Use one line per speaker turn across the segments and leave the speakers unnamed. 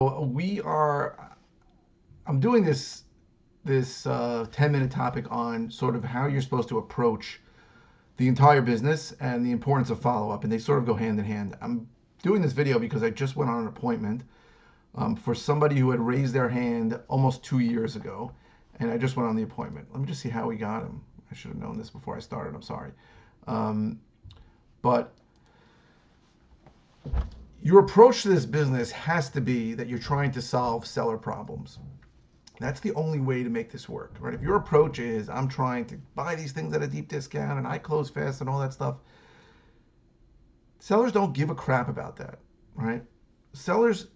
So I'm doing this 10-minute topic on sort of how you're supposed to approach the entire business and the importance of follow up, and they sort of go hand in hand. I'm doing this video because I just went on an appointment for somebody who had raised their hand almost 2 years ago, and I just went on the appointment. Let me just see how we got him. I should have known this before I started. I'm sorry. Um, but your approach to this business has to be that you're trying to solve seller problems. That's the only way to make this work, right? If your approach is, I'm trying to buy these things at a deep discount and I close fast and all that stuff, sellers don't give a crap about that, right?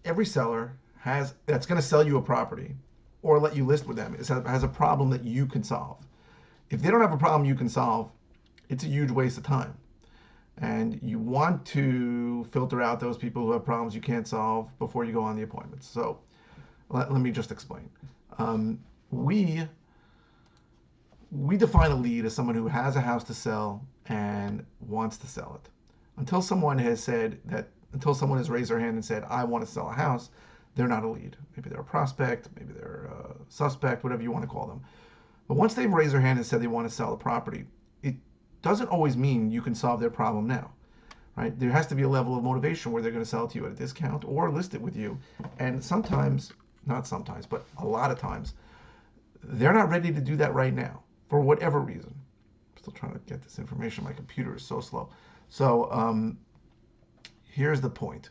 Every seller that's going to sell you a property or let you list with them has a problem that you can solve. If they don't have a problem you can solve, it's a huge waste of time. And you want to filter out those people who have problems you can't solve before you go on the appointments. So let me just explain. Um, we define a lead as someone who has a house to sell and wants to sell it. Until someone has raised their hand and said, I want to sell a house, they're not a lead. Maybe they're a prospect, maybe they're a suspect, whatever you want to call them. But once they've raised their hand and said they want to sell the property, it doesn't always mean you can solve their problem now, right? There has to be a level of motivation where they're going to sell it to you at a discount or list it with you. And sometimes, not sometimes, but a lot of times, they're not ready to do that right now for whatever reason. I'm still trying to get this information. My computer is so slow. So here's the point.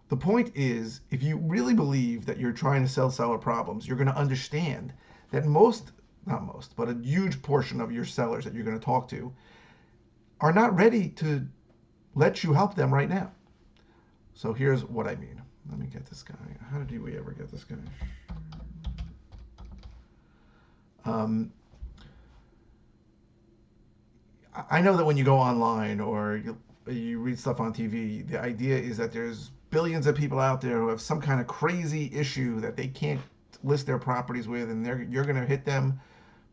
The point is, if you really believe that you're trying to sell seller problems, you're going to understand that not most, but a huge portion of your sellers that you're going to talk to are not ready to let you help them right now. So here's what I mean. Let me get this guy. How did we ever get this guy? I know that when you go online or you read stuff on TV, the idea is that there's billions of people out there who have some kind of crazy issue that they can't list their properties with, and you're going to hit them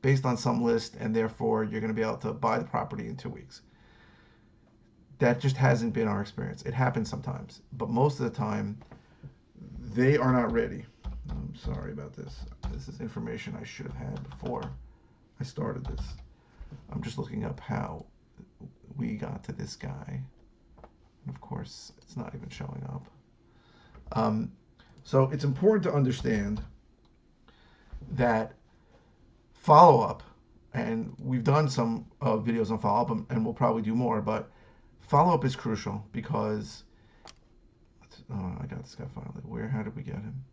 based on some list, and therefore you're going to be able to buy the property in 2 weeks. That just hasn't been our experience. It happens sometimes, but most of the time, they are not ready. I'm sorry about this. This is information I should have had before I started this. I'm just looking up how we got to this guy. And of course, it's not even showing up. So it's important to understand that follow-up, and we've done some videos on follow-up, and we'll probably do more, but follow-up is crucial because, I got this guy finally. How did we get him?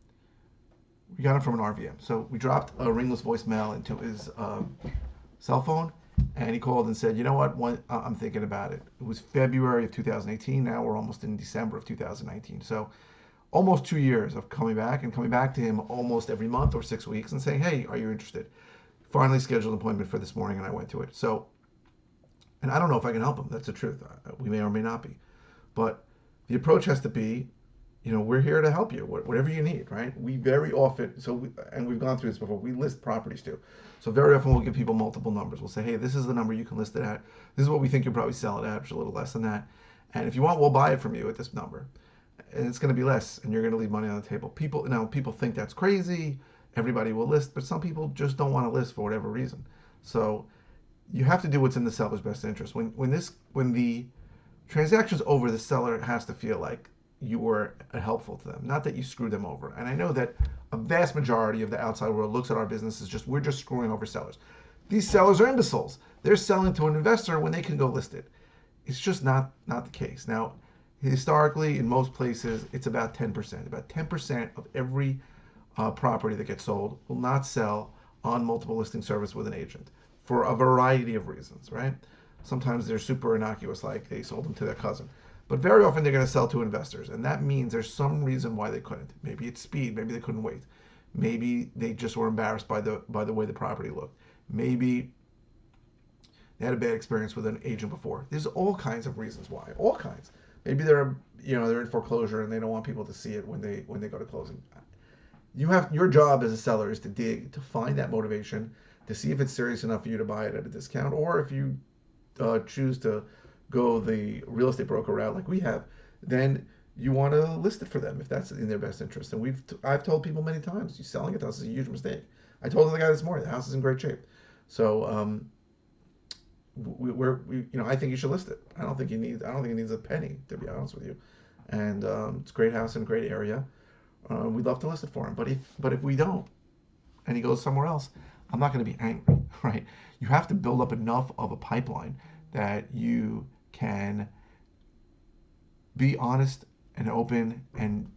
We got him from an RVM. So we dropped a ringless voicemail into his cell phone, and he called and said, you know what, I'm thinking about it. It was February of 2018. Now we're almost in December of 2019. So almost 2 years of coming back to him almost every month or 6 weeks and saying, hey, are you interested? Finally scheduled an appointment for this morning, and I went to it. So, and I don't know if I can help him. That's the truth. We may or may not be. But the approach has to be, we're here to help you, whatever you need, right? We very often, and we've gone through this before, we list properties too. So very often we'll give people multiple numbers. We'll say, hey, this is the number you can list it at. This is what we think you'll probably sell it at, which is a little less than that. And if you want, we'll buy it from you at this number. And it's going to be less, and you're going to leave money on the table. People think that's crazy. Everybody will list, but some people just don't want to list for whatever reason. So you have to do what's in the seller's best interest. When the transaction's over, the seller has to feel like you were helpful to them, not that you screwed them over. And I know that a vast majority of the outside world looks at our business as we're just screwing over sellers. These sellers are imbeciles. They're selling to an investor when they can go list it. It's just not the case. Now, historically, in most places, it's about 10%. About 10% of every property that gets sold will not sell on multiple listing service with an agent for a variety of reasons, right? Sometimes they're super innocuous, like they sold them to their cousin. But very often they're going to sell to investors, and that means there's some reason why they couldn't. Maybe it's speed. Maybe they couldn't wait. Maybe they just were embarrassed by the way the property looked. Maybe they had a bad experience with an agent before. There's all kinds of reasons why. All kinds. Maybe they're in foreclosure and they don't want people to see it when they go to closing. Your job as a seller is to dig, to find that motivation, to see if it's serious enough for you to buy it at a discount, or if you choose to go the real estate broker route like we have, then you want to list it for them if that's in their best interest. And I've told people many times, you selling it to us is a huge mistake. I told the guy this morning, the house is in great shape. So I think you should list it. I don't think it needs a penny, to be honest with you. And it's a great house in a great area. We'd love to list it for him. But if we don't, and he goes somewhere else, I'm not going to be angry, right? You have to build up enough of a pipeline that you can be honest and open and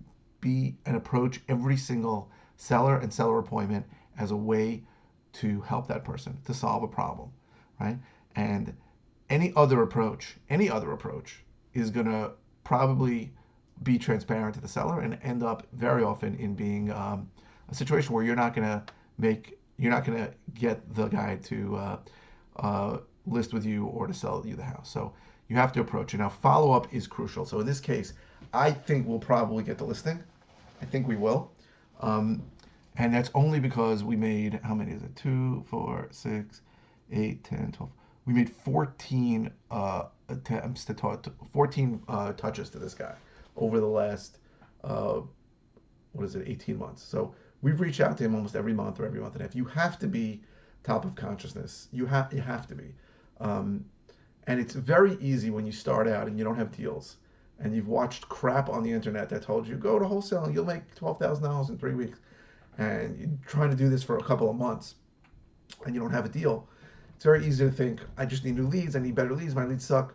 approach every single seller and seller appointment as a way to help that person to solve a problem, right? And any other approach is going to probably be transparent to the seller and end up very often in being a situation where you're not going to get the guy to list with you or to sell you the house. So you have to approach it. Now, follow up is crucial. So in this case, I think we'll probably get the listing. I think we will. And that's only because we made, how many is it? 2, 4, 6, 8, 10, 12. We made 14 attempts to talk to 14 touches to this guy over the last, 18 months. So we've reached out to him almost every month or every month and a half. You have to be top of consciousness. You have to be. And it's very easy when you start out and you don't have deals and you've watched crap on the internet that told you go to wholesale and you'll make $12,000 in 3 weeks, and you're trying to do this for a couple of months and you don't have a deal. It's very easy to think, I just need new leads, I need better leads, my leads suck.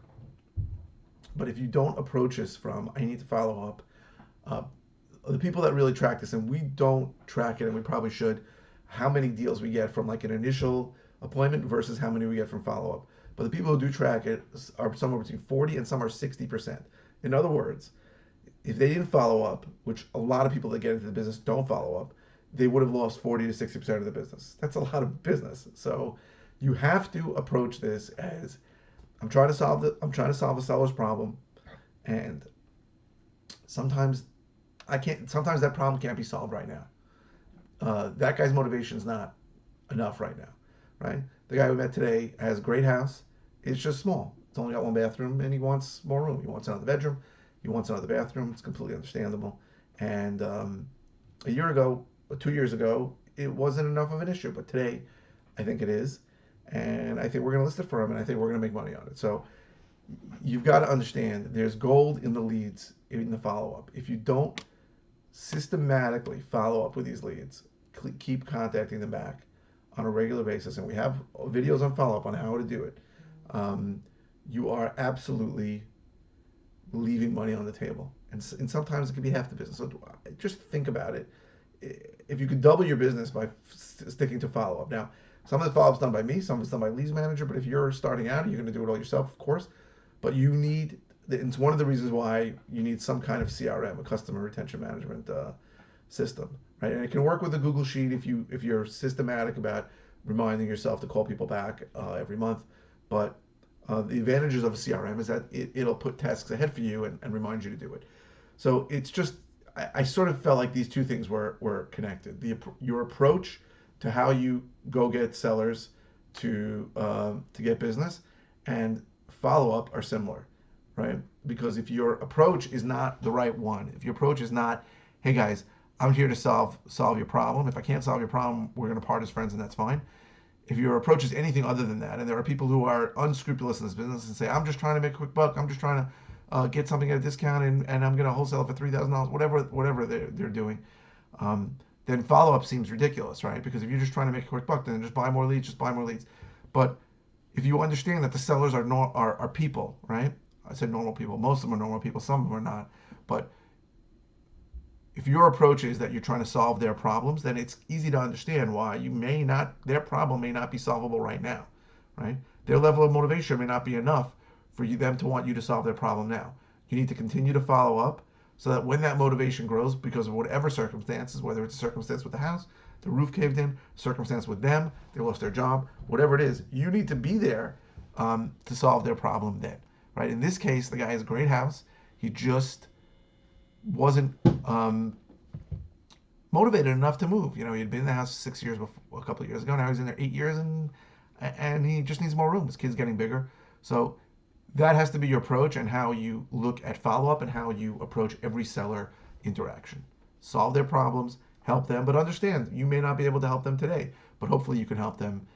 But if you don't approach this from, I need to follow up, the people that really track this, and we don't track it, and we probably should, how many deals we get from like an initial appointment versus how many we get from follow-up. But the people who do track it are somewhere between 40 and some are 60%. In other words, if they didn't follow up, which a lot of people that get into the business don't follow up, they would have lost 40 to 60% of the business. That's a lot of business. So you have to approach this as I'm trying to solve a seller's problem, and sometimes sometimes that problem can't be solved right now. That guy's motivation is not enough right now, right? The guy we met today has a great house. It's just small. It's only got 1 bathroom, and he wants more room. He wants another bedroom. He wants another bathroom. It's completely understandable. And a year ago, or 2 years ago, it wasn't enough of an issue. But today, I think it is. And I think we're going to list it for him, and I think we're going to make money on it. So you've got to understand there's gold in the leads, in the follow-up. If you don't systematically follow up with these leads, keep contacting them back on a regular basis, and we have videos on follow-up on how to do it, you are absolutely leaving money on the table. And sometimes it can be half the business. So just think about it. If you could double your business by sticking to follow-up. Now, some of the follow-up's done by me, some of it's done by leads manager, but if you're starting out, you're going to do it all yourself, of course. But you need, it's one of the reasons why you need some kind of CRM, a customer retention management system, right? And it can work with a Google Sheet if you're systematic about reminding yourself to call people back every month. But the advantages of a CRM is that it'll put tasks ahead for you and remind you to do it. So it's just, I sort of felt like these two things were connected. Your approach to how you go get sellers to get business and follow-up are similar, right? Because if your approach is not the right one, if your approach is not, hey guys, I'm here to solve your problem. If I can't solve your problem, we're going to part as friends, and that's fine. If your approach is anything other than that, and there are people who are unscrupulous in this business and say, I'm just trying to make a quick buck, I'm just trying to get something at a discount, and I'm going to wholesale it for $3,000, whatever they're doing, then follow-up seems ridiculous, right? Because if you're just trying to make a quick buck, then just buy more leads. But if you understand that the sellers are people, right? I said normal people. Most of them are normal people. Some of them are not. But if your approach is that you're trying to solve their problems, then it's easy to understand why their problem may not be solvable right now, right? Their level of motivation may not be enough for them to want you to solve their problem now. You need to continue to follow up so that when that motivation grows because of whatever circumstances, whether it's a circumstance with the house, the roof caved in, circumstance with them, they lost their job, whatever it is, you need to be there to solve their problem then, right? In this case, the guy has a great house. He just wasn't motivated enough to move. You know, he had been in the house 6 years before, a couple of years ago. Now he's in there 8 years, and he just needs more room. His kid's getting bigger. So That has to be your approach and how you look at follow up and how you approach every seller interaction. Solve their problems, help them, but understand you may not be able to help them today, but hopefully you can help them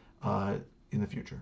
in the future.